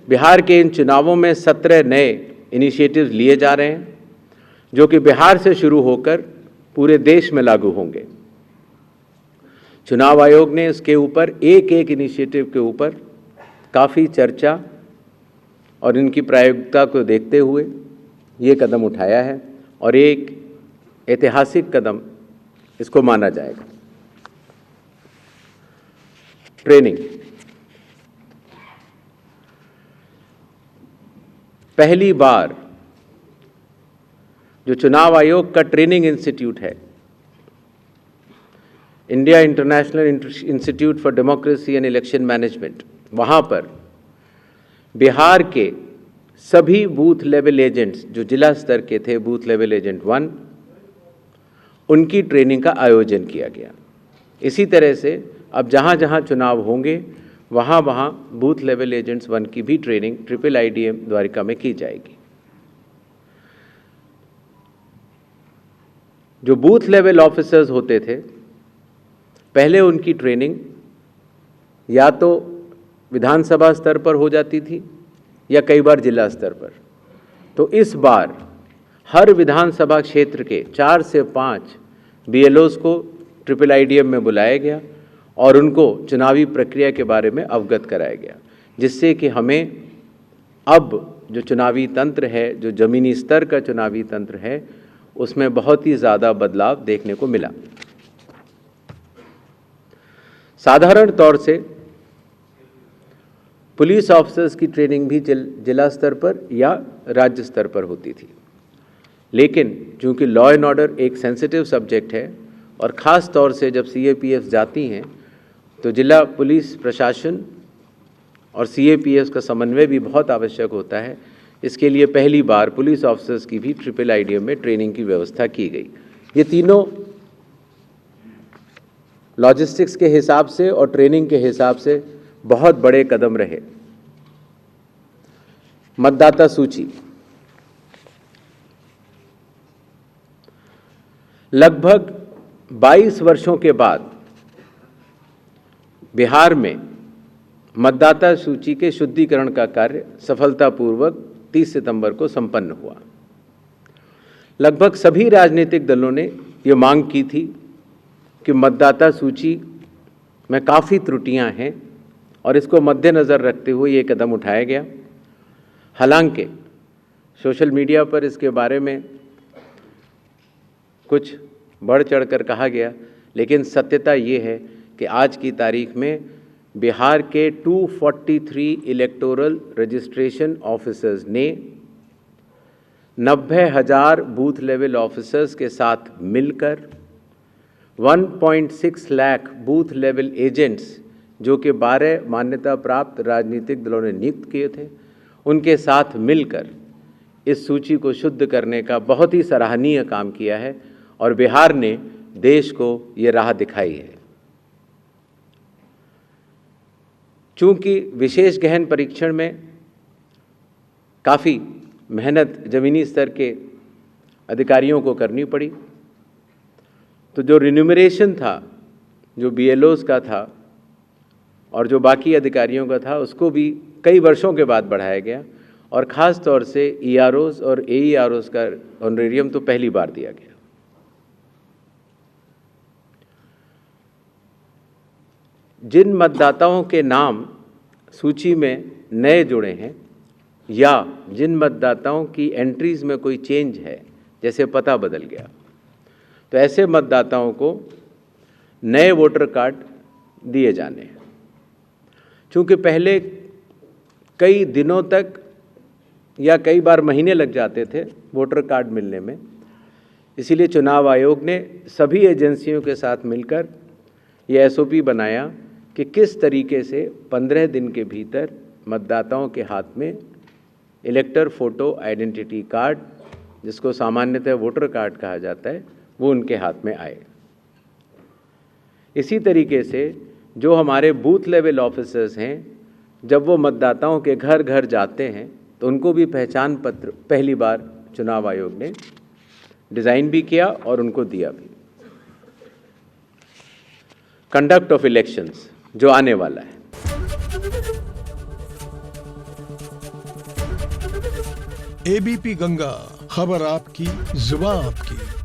बिहार के इन चुनावों में 17 नए इनिशिएटिव्स लिए जा रहे हैं जो कि बिहार से शुरू होकर पूरे देश में लागू होंगे। चुनाव आयोग ने इसके ऊपर एक एक इनिशिएटिव के ऊपर काफ़ी चर्चा और इनकी प्रायोगिकता को देखते हुए ये कदम उठाया है और एक ऐतिहासिक कदम इसको माना जाएगा। ट्रेनिंग, पहली बार जो चुनाव आयोग का ट्रेनिंग इंस्टीट्यूट है, India international institute for democracy and election management, वहाँ पर बिहार के सभी बूथ लेवल एजेंट्स जो जिला स्तर के थे, बूथ लेवल एजेंट 1, उनकी ट्रेनिंग का आयोजन किया गया। इसी तरह से अब जहाँ जहाँ चुनाव होंगे वहाँ वहाँ बूथ लेवल एजेंट्स 1 की भी ट्रेनिंग IIIDM द्वारिका में की जाएगी। जो बूथ लेवल ऑफिसर्स होते थे, पहले उनकी ट्रेनिंग या तो विधानसभा स्तर पर हो जाती थी या कई बार जिला स्तर पर। तो इस बार हर विधानसभा क्षेत्र के 4 से 5 BLOs को IIIDM में बुलाया गया और उनको चुनावी प्रक्रिया के बारे में अवगत कराया गया, जिससे कि हमें अब जो चुनावी तंत्र है, जो ज़मीनी स्तर का चुनावी तंत्र है, उसमें बहुत ही ज़्यादा बदलाव देखने को मिला। साधारण तौर से पुलिस ऑफिसर्स की ट्रेनिंग भी जिला स्तर पर या राज्य स्तर पर होती थी, लेकिन चूंकि लॉ एंड ऑर्डर एक सेंसिटिव सब्जेक्ट है और ख़ास तौर से जब CAPF जाती हैं तो जिला पुलिस प्रशासन और CAPF का समन्वय भी बहुत आवश्यक होता है। इसके लिए पहली बार पुलिस ऑफिसर्स की भी IIIDM में ट्रेनिंग की व्यवस्था की गई। ये तीनों लॉजिस्टिक्स के हिसाब से और ट्रेनिंग के हिसाब से बहुत बड़े कदम रहे। मतदाता सूची, लगभग 22 वर्षों के बाद बिहार में मतदाता सूची के शुद्धिकरण का कार्य सफलतापूर्वक 30 सितंबर को संपन्न हुआ। लगभग सभी राजनीतिक दलों ने ये मांग की थी कि मतदाता सूची में काफ़ी त्रुटियां हैं और इसको मद्देनज़र रखते हुए ये कदम उठाया गया। हालांकि सोशल मीडिया पर इसके बारे में कुछ बढ़ चढ़कर कहा गया, लेकिन सत्यता ये है कि आज की तारीख में बिहार के 243 इलेक्टोरल रजिस्ट्रेशन ऑफिसर्स ने 90,000 बूथ लेवल ऑफिसर्स के साथ मिलकर 1.6 लाख बूथ लेवल एजेंट्स जो कि 12 मान्यता प्राप्त राजनीतिक दलों ने नियुक्त किए थे, उनके साथ मिलकर इस सूची को शुद्ध करने का बहुत ही सराहनीय काम किया है और बिहार ने देश को ये राह दिखाई है। चूँकि विशेष गहन परीक्षण में काफ़ी मेहनत ज़मीनी स्तर के अधिकारियों को करनी पड़ी, तो जो रिन्यूमरेशन था, जो BLOs का था और जो बाकी अधिकारियों का था, उसको भी कई वर्षों के बाद बढ़ाया गया और ख़ास तौर से EROs और AEROs का ऑनरेरियम तो पहली बार दिया गया। जिन मतदाताओं के नाम सूची में नए जुड़े हैं या जिन मतदाताओं की एंट्रीज़ में कोई चेंज है, जैसे पता बदल गया, तो ऐसे मतदाताओं को नए वोटर कार्ड दिए जाने हैं। चूँकि पहले कई दिनों तक या कई बार महीने लग जाते थे वोटर कार्ड मिलने में, इसीलिए चुनाव आयोग ने सभी एजेंसियों के साथ मिलकर ये SOP बनाया कि किस तरीके से 15 दिन के भीतर मतदाताओं के हाथ में इलेक्टर फ़ोटो आइडेंटिटी कार्ड, जिसको सामान्यतः वोटर कार्ड कहा जाता है, वो उनके हाथ में आए। इसी तरीके से जो हमारे बूथ लेवल ऑफिसर्स हैं, जब वो मतदाताओं के घर घर जाते हैं तो उनको भी पहचान पत्र पहली बार चुनाव आयोग ने डिज़ाइन भी किया और उनको दिया भी। कंडक्ट ऑफ इलेक्शंस जो आने वाला है, एबीपी गंगा, खबर आपकी, जुबान आपकी।